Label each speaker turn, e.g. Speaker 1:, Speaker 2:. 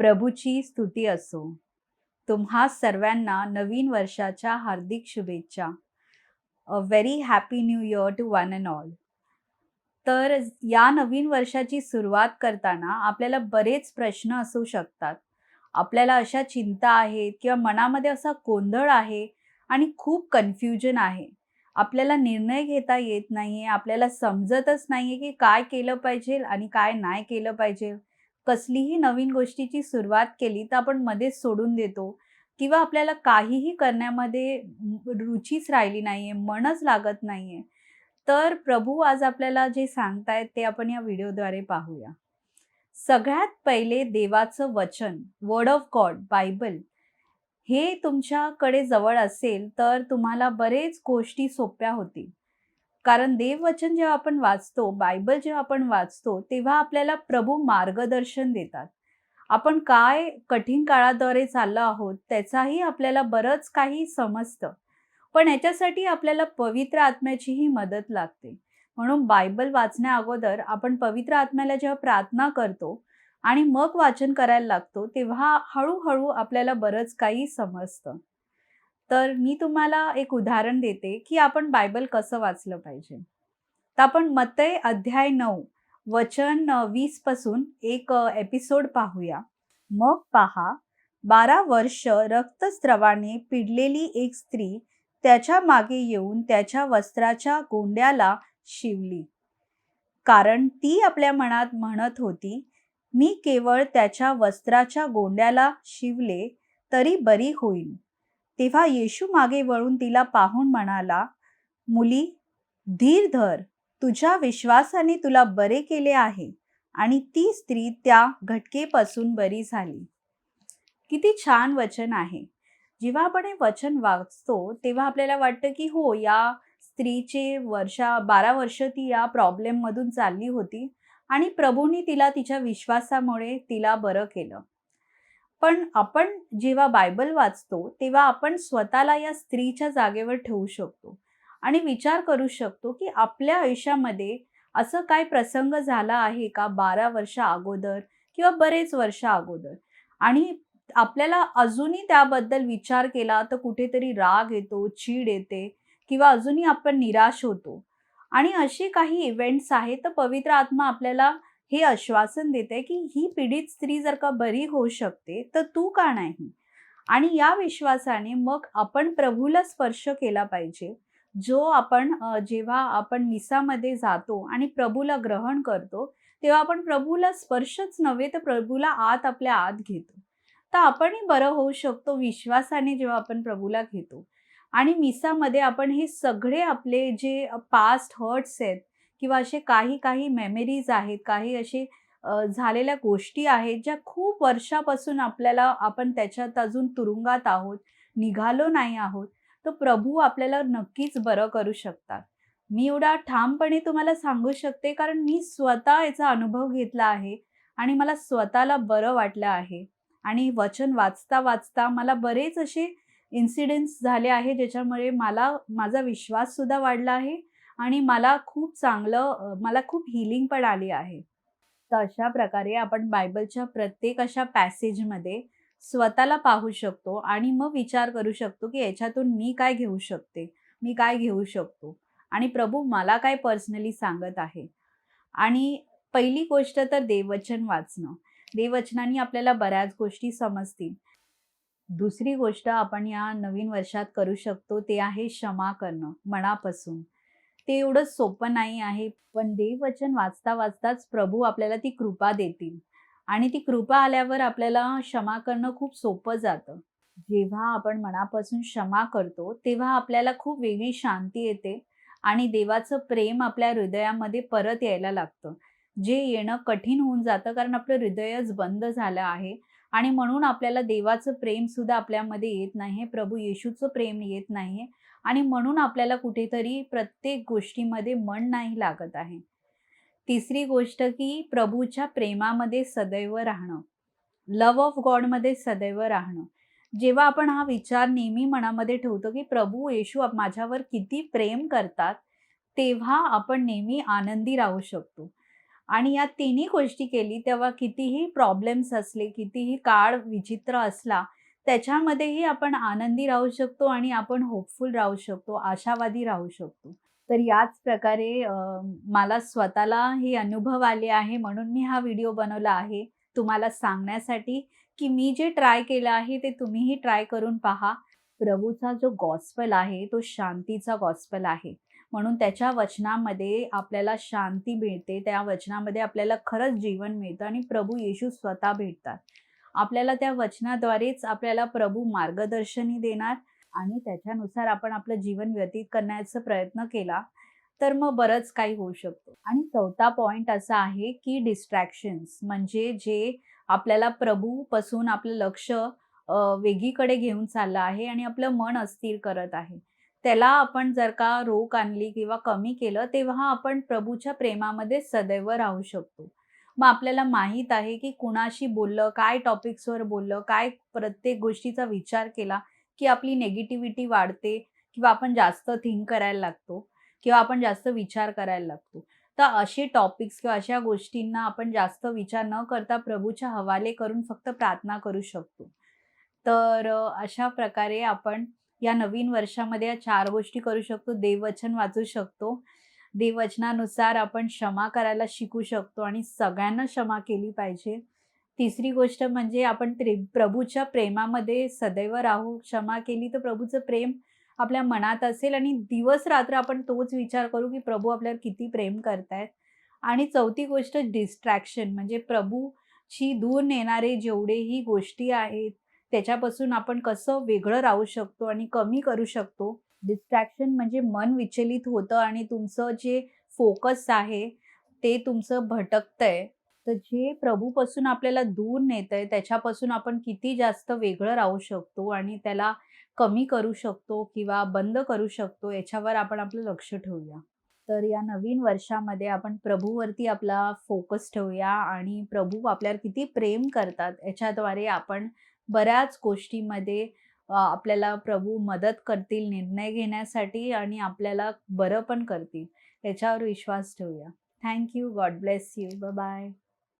Speaker 1: प्रभूची स्तुती असो. तुम्हा सर्वांना नवीन वर्षाच्या हार्दिक शुभेच्छा. A very happy new year to one and all. तर या नवीन वर्षाची सुरुवात करताना आपल्याला बरेच प्रश्न असू शकतात. आपल्याला अशा चिंता आहेत किंवा मनामध्ये असा गोंधळ आहे आणि खूप कन्फ्युजन आहे. आपल्याला निर्णय घेता येत नाहीये, आपल्याला समजतच नाहीये की काय केलं पाहिजे आणि काय नाही केलं पाहिजे. कसलीही नवीन गोष्टीची सुरुवात केली तर आपण मध्येच सोडून देतो किंवा आपल्याला काहीही करण्यामध्ये रुचीच राहिली नाहीये, मनच लागत नाहीये. तर प्रभू आज आपल्याला जे सांगतायत ते आपण या व्हिडिओद्वारे पाहूया. सगळ्यात पहिले देवाचं वचन, वर्ड ऑफ गॉड, बायबल हे तुमच्याकडे जवळ असेल तर तुम्हाला बरेच गोष्टी सोप्या होतील. कारण देववचन जेव्हा आपण वाचतो, बायबल जेव्हा आपण वाचतो, तेव्हा आपल्याला प्रभू मार्गदर्शन देतात. आपण काय कठीण काळाद्वारे चाललो आहोत त्याचाही आपल्याला बरंच काही समजतं. पण याच्यासाठी आपल्याला पवित्र आत्म्याचीही मदत लागते. म्हणून बायबल वाचण्या अगोदर आपण पवित्र आत्म्याला जेव्हा प्रार्थना करतो आणि मग वाचन करायला लागतो, तेव्हा हळू आपल्याला बरंच काही समजतं. तर मी तुम्हाला एक उदाहरण देते, की आपण बायबल कसं वाचलं पाहिजे. तर आपण मत्तई अध्याय 9 वचन 20 पासून एक एपिसोड पाहूया. मग पहा, 12 वर्ष रक्तस्रावाने पिडलेली एक स्त्री त्याच्या मागे येऊन त्याच्या वस्त्राच्या गोंड्याला शिवली. कारण ती आपल्या मनात म्हणत होती, मी केवळ त्याच्या वस्त्राच्या गोंड्याला शिवले तरी बरी होईल. तेव्हा येशू मागे वळून तिला पाहून म्हणाला, मुली, धीर धर, तुझ्या विश्वासाने तुला बरे केले आहे. आणि ती स्त्री त्या घटकेपासून बरी झाली. किती छान वचन आहे. जेव्हा आपण हे वचन वाचतो तेव्हा आपल्याला वाटतं की हो, या स्त्रीचे 12 वर्ष ती या प्रॉब्लेम मधून चालली होती आणि प्रभूंनी तिला तिच्या विश्वासामुळे तिला बरं केलं. पण आपण जेव्हा बायबल वाचतो तेव्हा आपण स्वतःला या स्त्रीच्या जागेवर ठेवू शकतो आणि विचार करू शकतो की आपल्या आयुष्यामध्ये असं काय प्रसंग झाला आहे का 12 वर्ष अगोदर किंवा बरेच वर्ष अगोदर, आणि आपल्याला अजूनही त्याबद्दल विचार केला तर कुठेतरी राग येतो, चीड येते किंवा अजूनही आपण निराश होतो. आणि असे काही इव्हेंट्स आहेत तर पवित्र आत्मा आपल्याला हे आश्वासन देते की ही पीडित स्त्री जर का बरी होऊ शकते तर तू का नाही. आणि या विश्वासाने मग आपण प्रभूला स्पर्श केला पाहिजे. जो आपण जेव्हा आपण मिसामध्ये जातो आणि प्रभूला ग्रहण करतो तेव्हा आपण प्रभूला स्पर्शच नव्हे तर प्रभूला आपल्या आत घेतो. तर आपणही बरं होऊ शकतो विश्वासाने जेव्हा आपण प्रभूला घेतो. आणि मिसामध्ये आपण हे सगळे आपले जे पास्ट हर्ट्स आहेत किंवा असे काही मेमरीज आहेत, काही असे झालेल्या गोष्टी आहेत ज्या खूप वर्षापासून आपण त्याच्यात अजून तुरुंगात आहोत, निघालो नाही आहोत, तर प्रभू आपल्याला नक्कीच बरं करू शकतात. मी एवढा ठामपणे तुम्हाला सांगू शकते कारण मी स्वतः याचा अनुभव घेतला आहे आणि मला स्वतःला बरं वाटलं आहे. आणि वचन वाचता वाचता मला बरेच असे इन्सिडेंट्स झाले आहे ज्याच्यामुळे माझा विश्वास सुद्धा वाढला आहे आणि मला खूप हीलिंग पण आली आहे. तर अशा प्रकारे आपण बायबलच्या प्रत्येक अशा पॅसेजमध्ये स्वतःला पाहू शकतो आणि मग विचार करू शकतो की याच्यातून मी काय घेऊ शकते, मी काय घेऊ शकतो आणि प्रभू मला काय पर्सनली सांगत आहे. आणि पहिली गोष्ट तर देववचन वाचणं. देववचनाने आपल्याला बऱ्याच गोष्टी समजतील. दुसरी गोष्ट आपण या नवीन वर्षात करू शकतो ते आहे क्षमा करणं मनापासून. ते एवढं सोपं नाही आहे, पण देववचन वाचता वाचताच प्रभू आपल्याला ती कृपा देतील आणि ती कृपा आल्यावर आपल्याला क्षमा करणं खूप सोपं जातं. जेव्हा आपण मनापासून क्षमा करतो तेव्हा आपल्याला खूप वेगळी शांती येते आणि देवाचं प्रेम आपल्या हृदयामध्ये परत यायला लागतं. जे येणं कठीण होऊन जातं कारण आपलं हृदयच बंद झालं आहे आणि म्हणून आपल्याला देवाचं प्रेम सुद्धा आपल्यामध्ये येत नाही, प्रभू येशूचं प्रेम येत नाही आणि म्हणून आपल्याला कुठेतरी प्रत्येक गोष्टीमध्ये मन नाही लागत आहे. तिसरी गोष्ट की प्रभूच्या प्रेमामध्ये सदैव राहणं, लव्ह ऑफ गॉडमध्ये सदैव राहणं. जेव्हा आपण हा विचार नेहमी मनामध्ये ठेवतो की प्रभू येशू माझ्यावर किती प्रेम करतात, तेव्हा आपण नेहमी आनंदी राहू शकतो. आणि या तिन्ही गोष्टी केली तेव्हा कितीही प्रॉब्लेम्स असले, कितीही काळ विचित्र असला, त्याच्यामध्येही आपण आनंदी राहू शकतो आणि आपण होपफुल राहू शकतो, आशावादी राहू शकतो. तर याच प्रकारे मला स्वतःला हे अनुभव आले आहे म्हणून मी हा व्हिडिओ बनवला आहे. तुम्हाला सांगण्यासाठी, की मी जे ट्राय केलं आहे ते तुम्हीही ट्राय करून पहा. प्रभूचा जो गॉस्पेल आहे तो शांतीचा गॉस्पेल आहे. म्हणून त्याच्या वचनामध्ये आपल्याला शांती मिळते. त्या वचनामध्ये आपल्याला खरंच जीवन मिळतं आणि प्रभू येशू स्वतः भेटतात. आपल्याला त्या वचनाद्वारेच आपल्याला प्रभू मार्गदर्शनही देणार आणि त्याच्यानुसार आपण आपलं जीवन व्यतीत करण्याचा प्रयत्न केला, तर मग बरंच काही होऊ शकतं. आणि चौथा पॉइंट असा आहे, की डिस्ट्रॅक्शन्स म्हणजे जे आपल्याला प्रभूपासून आपलं लक्ष वेगळीकडे घेऊन चाललं आहे आणि आपलं मन अस्थिर करत आहे. त्याला आपण जर का रोक आणली किंवा कमी केलं, तेव्हा आपण प्रभूच्या प्रेमामध्ये सदैव राहू शकतो. मग आपल्याला माहीत आहे, की कुणाशी बोललं, काय टॉपिक्सवर बोललं, काय प्रत्येक गोष्टीचा विचार केला, की आपली निगेटिव्हिटी वाढते किंवा आपण जास्त थिंक करायला लागतो किंवा आपण जास्त विचार करायला लागतो. तर असे टॉपिक्स किंवा अशा गोष्टींना आपण जास्त विचार न करता प्रभूच्या हवाले करून फक्त प्रार्थना करू शकतो. तर अशा प्रकारे आपण या नवीन वर्षामध्ये या 4 गोष्टी करू शकतो. देववचन वाचू शकतो. देववचनानुसार आपण क्षमा करायला शिकू शकतो आणि सगळ्यांना क्षमा केली पाहिजे. तिसरी गोष्ट म्हणजे आपण प्रभूच्या प्रेमामध्ये सदैव राहू. क्षमा केली तर प्रभूचं प्रेम आपल्या मनात असेल आणि दिवस-रात्र आपण तोच विचार करू, की प्रभू आपल्यावर किती प्रेम करतायत. आणि चौथी गोष्ट डिस्ट्रॅक्शन म्हणजे प्रभूशी दूर नेणारे जेवढेही गोष्टी आहेत, त्याच्यापासून आपण कसं वेगळं राहू शकतो आणि कमी करू शकतो. डिस्ट्रॅक्शन म्हणजे मन विचलित होतं आणि तुमचं जे फोकस आहे, ते तुमचं भटकतंय. तर जे प्रभूपासून आपल्याला दूर नेतंय, त्याच्यापासून आपण किती जास्त वेगळं राहू शकतो आणि त्याला कमी करू शकतो किंवा बंद करू शकतो, याच्यावर आपण आपलं लक्ष ठेवूया. तर या नवीन वर्षामध्ये आपण प्रभूवरती आपला फोकस ठेवूया आणि प्रभू आपल्यावर किती प्रेम करतात, याच्याद्वारे आपण बऱ्याच गोष्टीमध्ये आपल्याला प्रभू मदत करतील निर्णय घेण्यासाठी आणि आपल्याला बरं पण करतील, याच्यावर विश्वास ठेवूया. Thank you. God bless you. Bye bye.